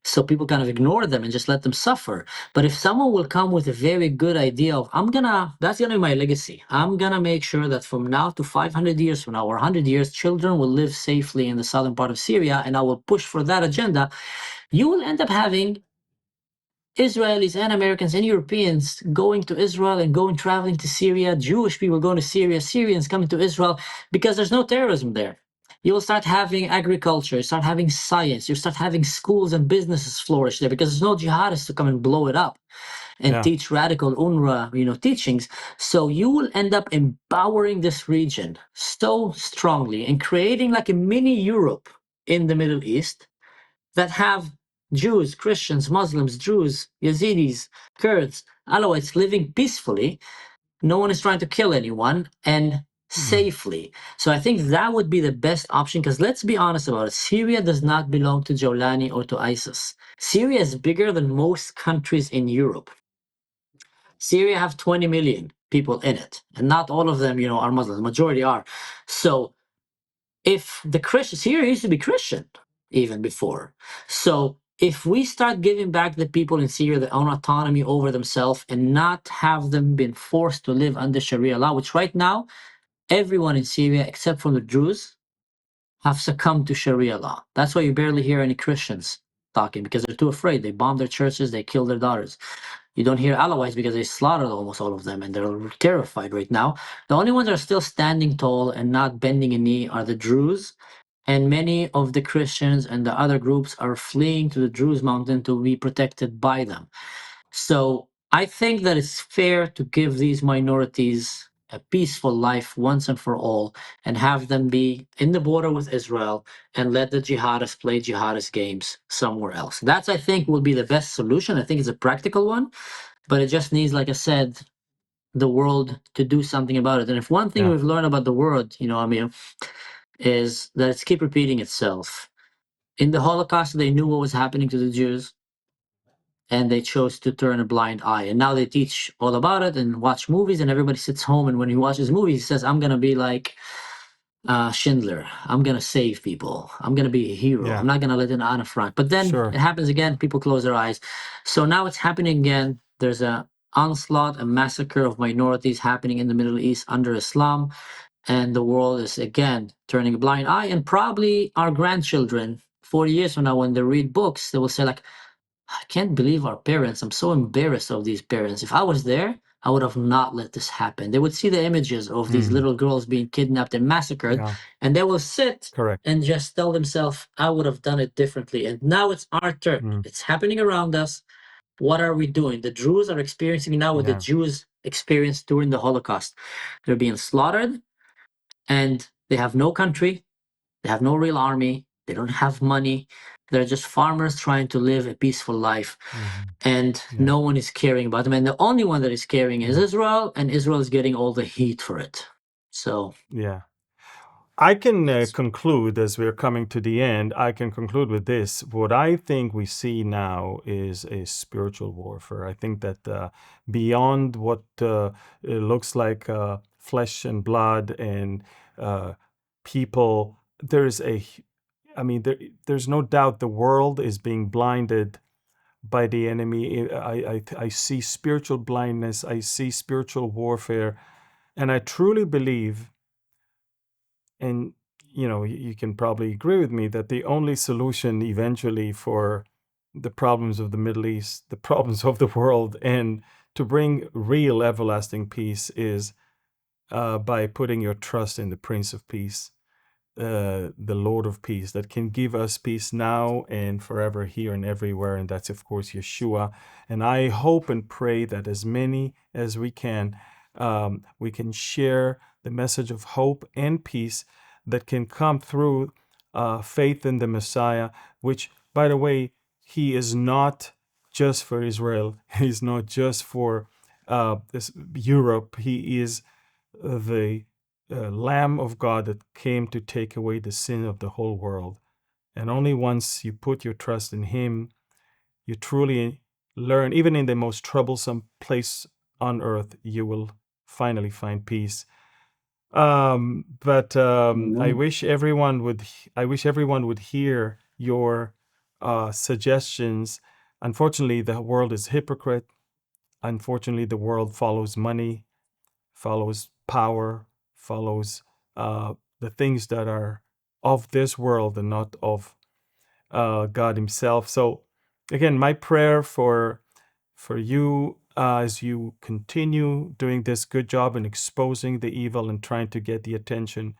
So people kind of ignore them and just let them suffer. But if someone will come with a very good idea of, that's gonna be my legacy. I'm gonna make sure that from now to 500 years from now or 100 years, children will live safely in the southern part of Syria, and I will push for that agenda. You will end up having Israelis and Americans and Europeans going to Israel and traveling to Syria, Jewish people going to Syria, Syrians coming to Israel, because there's no terrorism there. You will start having agriculture, you start having science, you start having schools and businesses flourish there because there's no jihadists to come and blow it up and Yeah. teach radical UNRWA, teachings. So you will end up empowering this region so strongly and creating like a mini Europe in the Middle East that have Jews, Christians, Muslims, Druze, Yazidis, Kurds, Alawites living peacefully. No one is trying to kill anyone and Mm. safely. So I think that would be the best option because let's be honest about it. Syria does not belong to Jolani or to ISIS. Syria is bigger than most countries in Europe. Syria have 20 million people in it, and not all of them, are Muslims. The majority are. So if the Christian Syria used to be Christian even before. So if we start giving back the people in Syria their own autonomy over themselves and not have them been forced to live under Sharia law, which right now everyone in Syria except for the Druze have succumbed to Sharia law. That's why you barely hear any Christians talking because they're too afraid. They bomb their churches, they kill their daughters. You don't hear Alawites because they slaughtered almost all of them and they're terrified right now. The only ones that are still standing tall and not bending a knee are the Druze, and many of the Christians and the other groups are fleeing to the Druze mountain to be protected by them. So I think that it's fair to give these minorities a peaceful life once and for all and have them be in the border with Israel and let the jihadists play jihadist games somewhere else. That's, I think, will be the best solution. I think it's a practical one, but it just needs, like I said, the world to do something about it. And if one thing Yeah. we've learned about the world, Amir, is that it's keep repeating itself. In the Holocaust, they knew what was happening to the Jews and they chose to turn a blind eye. And now they teach all about it and watch movies, and everybody sits home. And when he watches movies, he says, I'm going to be like Schindler. I'm going to save people. I'm going to be a hero. Yeah. I'm not going to let it on a front. But then Sure. it happens again. People close their eyes. So now it's happening again. There's a onslaught, a massacre of minorities happening in the Middle East under Islam. And the world is again turning a blind eye. And probably our grandchildren, 40 years from now, when they read books, they will say, like, I can't believe our parents. I'm so embarrassed of these parents. If I was there, I would have not let this happen. They would see the images of these Mm. little girls being kidnapped and massacred, Yeah. and they will sit Correct. and just tell themselves, I would have done it differently. And now it's our turn. Mm. It's happening around us. What are we doing? The Druze are experiencing now what the Yeah. Jews experienced during the Holocaust. They're being slaughtered, and they have no country. They have no real army. They don't have money. They're just farmers trying to live a peaceful life. Mhm. And Yeah. no one is caring about them. And the only one that is caring is Yeah. Israel, and Israel is getting all the heat for it. So Yeah. I can that's conclude as we're coming to the end. I can conclude with this. What I think we see now is a spiritual warfare. I think that beyond what it looks like flesh and blood and people. There's no doubt the world is being blinded by the enemy. I see spiritual blindness. I see spiritual warfare. And I truly believe, and you can probably agree with me, that the only solution eventually for the problems of the Middle East, the problems of the world, and to bring real everlasting peace is by putting your trust in the Prince of Peace, the Lord of Peace, that can give us peace now and forever, here and everywhere. And that's, of course, Yeshua. And I hope and pray that as many as we can share the message of hope and peace that can come through faith in the Messiah, which, by the way, he is not just for Israel. He's not just for Europe. He is the Lamb of God that came to take away the sin of the whole world. And only once you put your trust in Him, you truly learn, even in the most troublesome place on earth, you will finally find peace. But I wish everyone would hear your suggestions. Unfortunately, the world is hypocrite. Unfortunately, the world follows money, follows power, follows the things that are of this world and not of God Himself. So, again, my prayer for you as you continue doing this good job in exposing the evil and trying to get the attention,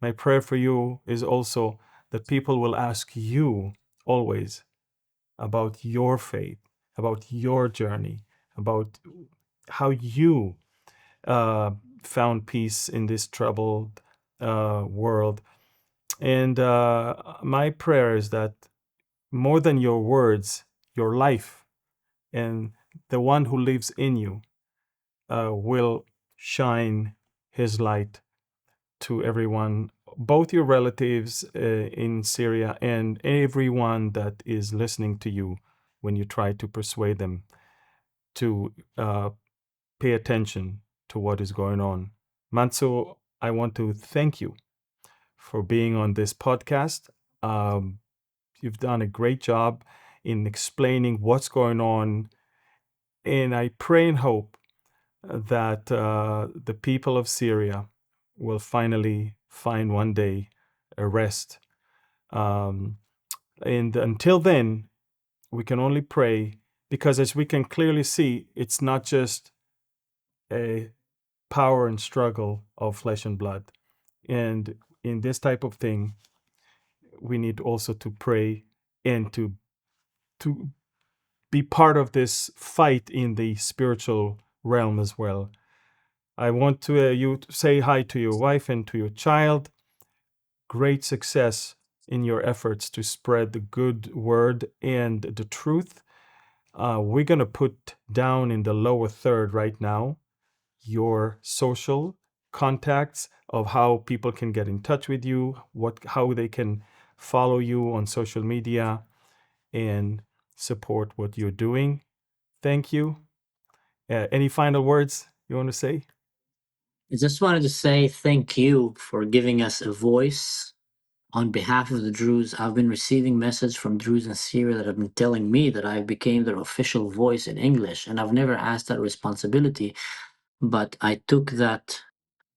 my prayer for you is also that people will ask you always about your faith, about your journey, about how you found peace in this troubled world. And my prayer is that more than your words, your life and the one who lives in you will shine His light to everyone, both your relatives in Syria and everyone that is listening to you when you try to persuade them to pay attention to what is going on. Mansur, I want to thank you for being on this podcast. You've done a great job in explaining what's going on. And I pray and hope that the people of Syria will finally find one day a rest. And until then, we can only pray, because as we can clearly see, it's not just a power and struggle of flesh and blood. And in this type of thing, we need also to pray and to be part of this fight in the spiritual realm as well. I want to you to say hi to your wife and to your child. Great success in your efforts to spread the good word and the truth. We're going to put down in the lower third right now your social contacts of how people can get in touch with you, how they can follow you on social media and support what you're doing. Thank you. Any final words you want to say? I just wanted to say thank you for giving us a voice on behalf of the Druze. I've been receiving messages from Druze in Syria that have been telling me that I became their official voice in English, and I've never asked that responsibility, but I took that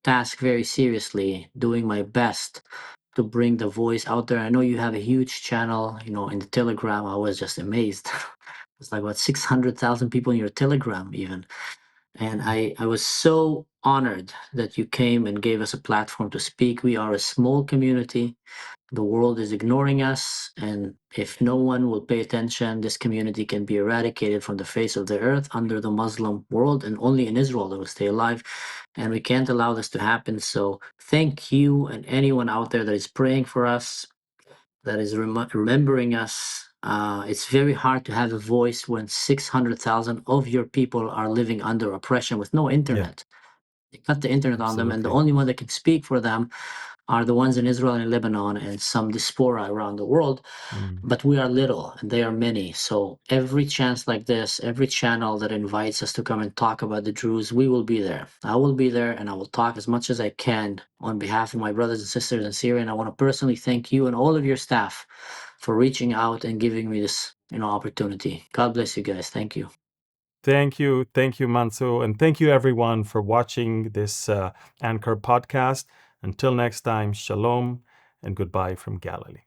task very seriously, doing my best to bring the voice out there. I know you have a huge channel, in the Telegram. I was just amazed. It's like what 600,000 people in your Telegram even. And I was so honored that you came and gave us a platform to speak. We are a small community. The world is ignoring us, and if no one will pay attention, this community can be eradicated from the face of the earth under the Muslim world, and only in Israel they will stay alive. And we can't allow this to happen. So thank you and anyone out there that is praying for us, that is remembering us. It's very hard to have a voice when 600,000 of your people are living under oppression with no Yeah, internet. They cut the internet on them, and the absolutely. only one that can speak for them are the ones in Israel and Lebanon and some diaspora around the world. But we are little and they are many. So every chance like this, every channel that invites us to come and talk about the Druze, we will be there. I will be there and I will talk as much as I can on behalf of my brothers and sisters in Syria. And I want to personally thank you and all of your staff for reaching out and giving me this opportunity. God bless you guys. Thank you. Thank you, Mansur, and thank you everyone for watching this Anchor podcast. Until next time, shalom and goodbye from Galilee.